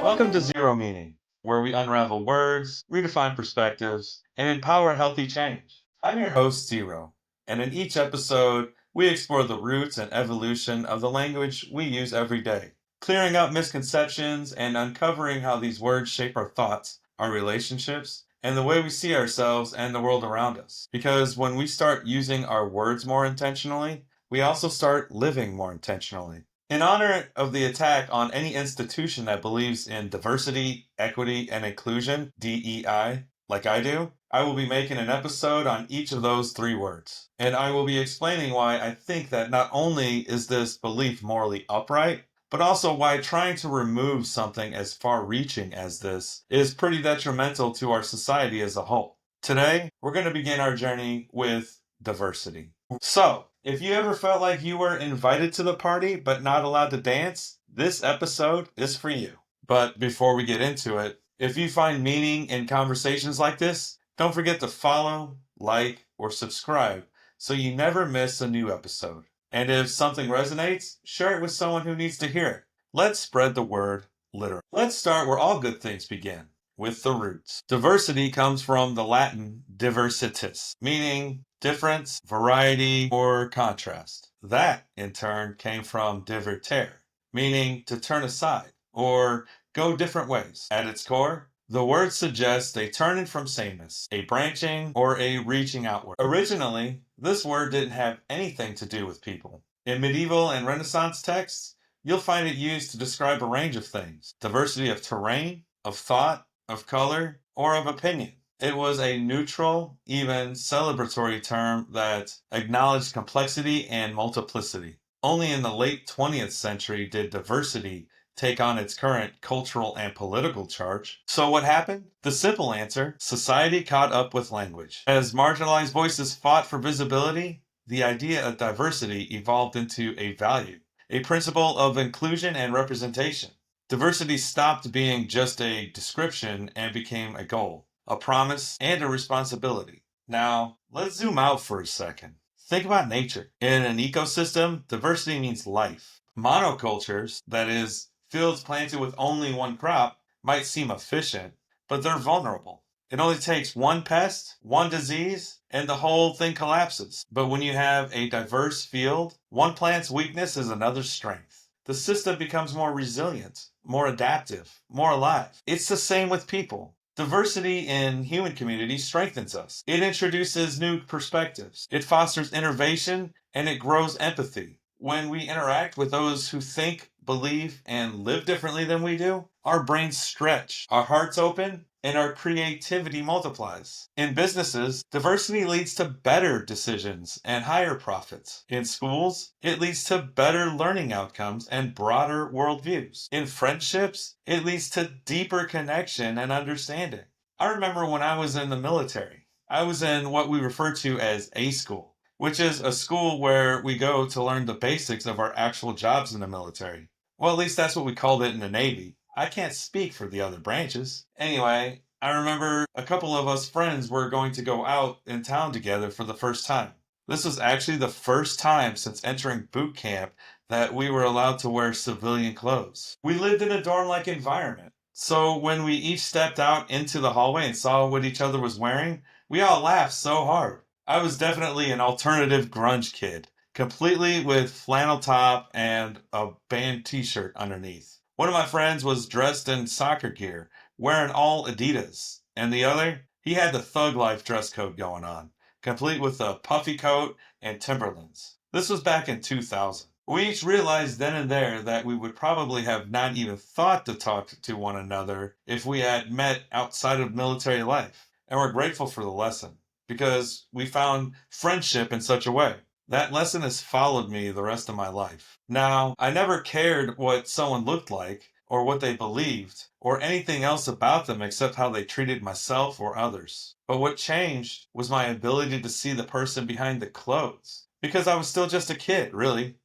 Welcome to Zero Meaning, where we unravel words, redefine perspectives, and empower healthy change. I'm your host, Zero, and in each episode, we explore the roots and evolution of the language we use every day, clearing up misconceptions and uncovering how these words shape our thoughts, our relationships, and the way we see ourselves and the world around us. Because when we start using our words more intentionally, we also start living more intentionally. In honor of the attack on any institution that believes in diversity, equity, and inclusion, DEI, like I do, I will be making an episode on each of those three words. And I will be explaining why I think that not only is this belief morally upright, but also why trying to remove something as far-reaching as this is pretty detrimental to our society as a whole. Today, we're going to begin our journey with diversity. So, if you ever felt like you were invited to the party but not allowed to dance, this episode is for you. But before we get into it, if you find meaning in conversations like this, don't forget to follow, like, or subscribe so you never miss a new episode. And if something resonates, share it with someone who needs to hear it. Let's spread the word literally. Let's start where all good things begin, with the roots. Diversity comes from the Latin diversitas, meaning difference, variety, or contrast. That, in turn, came from divertere, meaning to turn aside or go different ways. At its core, the word suggests a turning from sameness, a branching, or a reaching outward. Originally, this word didn't have anything to do with people. In medieval and Renaissance texts, you'll find it used to describe a range of things: diversity of terrain, of thought, of color, or of opinion. It was a neutral, even celebratory term that acknowledged complexity and multiplicity. Only in the late 20th century did diversity take on its current cultural and political charge. So what happened? The simple answer: society caught up with language. As marginalized voices fought for visibility, the idea of diversity evolved into a value, a principle of inclusion and representation. Diversity stopped being just a description and became a goal, a promise, and a responsibility. Now, let's zoom out for a second. Think about nature. In an ecosystem, diversity means life. Monocultures, that is, fields planted with only one crop, might seem efficient, but they're vulnerable. It only takes one pest, one disease, and the whole thing collapses. But when you have a diverse field, one plant's weakness is another's strength. The system becomes more resilient, more adaptive, more alive. It's the same with people. Diversity in human communities strengthens us. It introduces new perspectives. It fosters innovation, and it grows empathy. When we interact with those who think, believe, and live differently than we do, our brains stretch, our hearts open, and our creativity multiplies. In businesses, diversity leads to better decisions and higher profits. In schools, it leads to better learning outcomes and broader worldviews. In friendships, it leads to deeper connection and understanding. I remember when I was in the military, I was in what we refer to as A school, which is a school where we go to learn the basics of our actual jobs in the military. Well, at least that's what we called it in the Navy. I can't speak for the other branches. Anyway, I remember a couple of us friends were going to go out in town together for the first time. This was actually the first time since entering boot camp that we were allowed to wear civilian clothes. We lived in a dorm-like environment, so when we each stepped out into the hallway and saw what each other was wearing, we all laughed so hard. I was definitely an alternative grunge kid, completely with flannel top and a band t-shirt underneath. One of my friends was dressed in soccer gear, wearing all Adidas, and the other, he had the thug life dress code going on, complete with a puffy coat and Timberlands. This was back in 2000. We each realized then and there that we would probably have not even thought to talk to one another if we had met outside of military life, and we're grateful for the lesson, because we found friendship in such a way. That lesson has followed me the rest of my life. Now, I never cared what someone looked like, or what they believed, or anything else about them except how they treated myself or others. But what changed was my ability to see the person behind the clothes. Because I was still just a kid, really.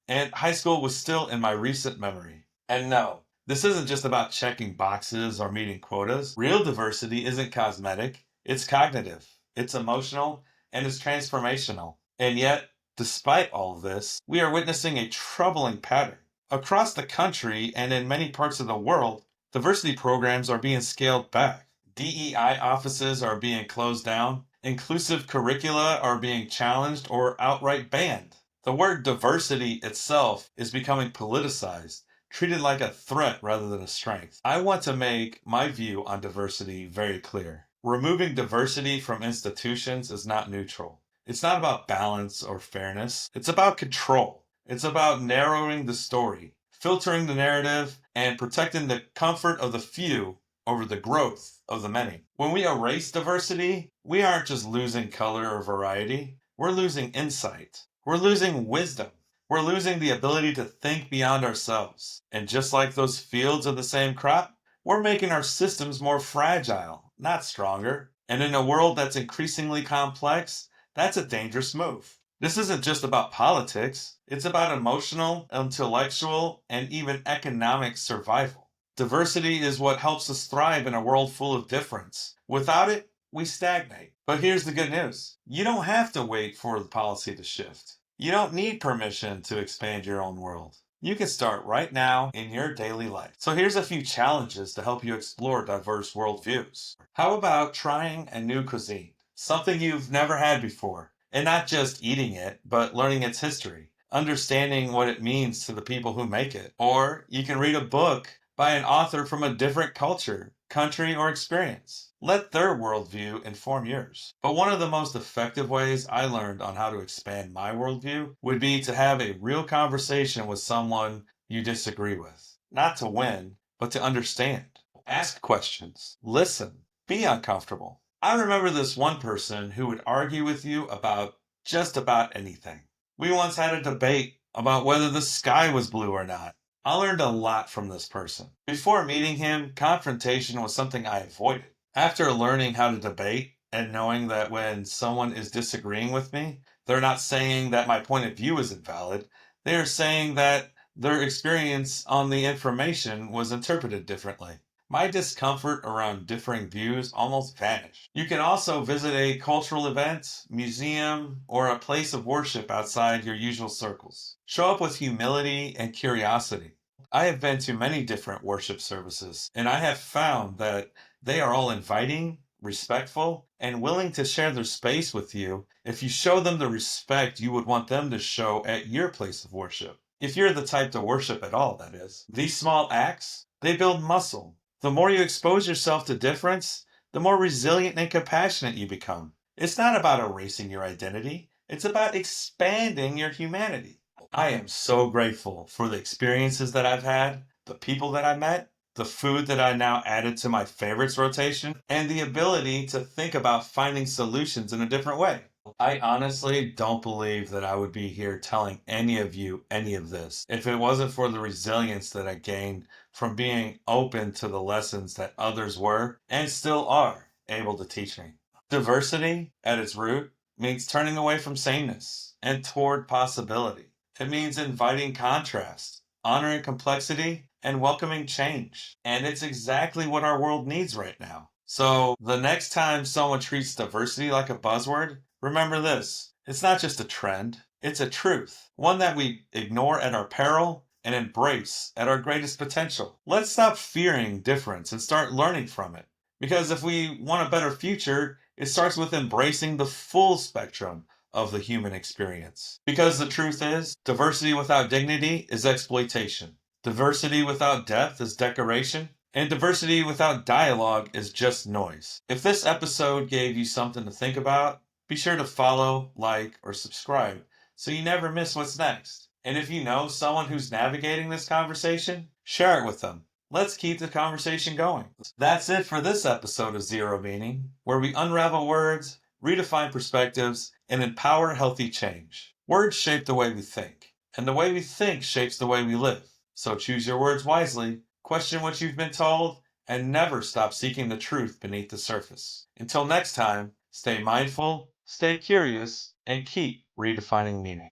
And high school was still in my recent memory. And no, this isn't just about checking boxes or meeting quotas. Real diversity isn't cosmetic, it's cognitive, it's emotional, and it's transformational. And yet, despite all of this, we are witnessing a troubling pattern. Across the country and in many parts of the world, Diversity programs are being scaled back. DEI offices are being closed down. Inclusive curricula are being challenged or outright banned. The word diversity itself is becoming politicized, treated like a threat rather than a strength. I want to make my view on diversity very clear. Removing diversity from institutions is not neutral. It's not about balance or fairness. It's about control. It's about narrowing the story, filtering the narrative, and protecting the comfort of the few over the growth of the many. When we erase diversity, we aren't just losing color or variety, we're losing insight. We're losing wisdom. We're losing the ability to think beyond ourselves. And just like those fields of the same crop, we're making our systems more fragile, not stronger. And in a world that's increasingly complex, that's a dangerous move. This isn't just about politics, it's about emotional, intellectual, and even economic survival. Diversity is what helps us thrive in a world full of difference. Without it, we stagnate. But here's the good news. You don't have to wait for the policy to shift. You don't need permission to expand your own world. You can start right now in your daily life. So here's a few challenges to help you explore diverse worldviews. How about trying a new cuisine? Something you've never had before. And not just eating it, but learning its history, understanding what it means to the people who make it. Or you can read a book by an author from a different culture, country, or experience. Let their worldview inform yours. But one of the most effective ways I learned on how to expand my worldview would be to have a real conversation with someone you disagree with. Not to win, but to understand. Ask questions. Listen. Be uncomfortable. I remember this one person who would argue with you about just about anything. We once had a debate about whether the sky was blue or not. I learned a lot from this person. Before meeting him, confrontation was something I avoided. After learning how to debate and knowing that when someone is disagreeing with me, they're not saying that my point of view is invalid, they are saying that their experience on the information was interpreted differently. My discomfort around differing views almost vanished. You can also visit a cultural event, museum, or a place of worship outside your usual circles. Show up with humility and curiosity. I have been to many different worship services, and I have found that they are all inviting, respectful, and willing to share their space with you if you show them the respect you would want them to show at your place of worship. If you're the type to worship at all, that is. These small acts, they build muscle. The more you expose yourself to difference, the more resilient and compassionate you become. It's not about erasing your identity, it's about expanding your humanity. I am so grateful for the experiences that I've had, the people that I met, the food that I now added to my favorites rotation, and the ability to think about finding solutions in a different way. I honestly don't believe that I would be here telling any of you any of this if it wasn't for the resilience that I gained from being open to the lessons that others were and still are able to teach me. Diversity, at its root, means turning away from sameness and toward possibility. It means inviting contrast, honoring complexity, and welcoming change. And it's exactly what our world needs right now. So the next time someone treats diversity like a buzzword, remember this. It's not just a trend, it's a truth, one that we ignore at our peril and embrace at our greatest potential. Let's stop fearing difference and start learning from it. Because if we want a better future, it starts with embracing the full spectrum of the human experience. Because the truth is, diversity without dignity is exploitation. Diversity without depth is decoration. And diversity without dialogue is just noise. If this episode gave you something to think about, be sure to follow, like, or subscribe so you never miss what's next. And if you know someone who's navigating this conversation, share it with them. Let's keep the conversation going. That's it for this episode of Xero Meaning, where we unravel words, redefine perspectives, and empower healthy change. Words shape the way we think, and the way we think shapes the way we live. So choose your words wisely, question what you've been told, and never stop seeking the truth beneath the surface. Until next time, stay mindful, stay curious, and keep redefining meaning.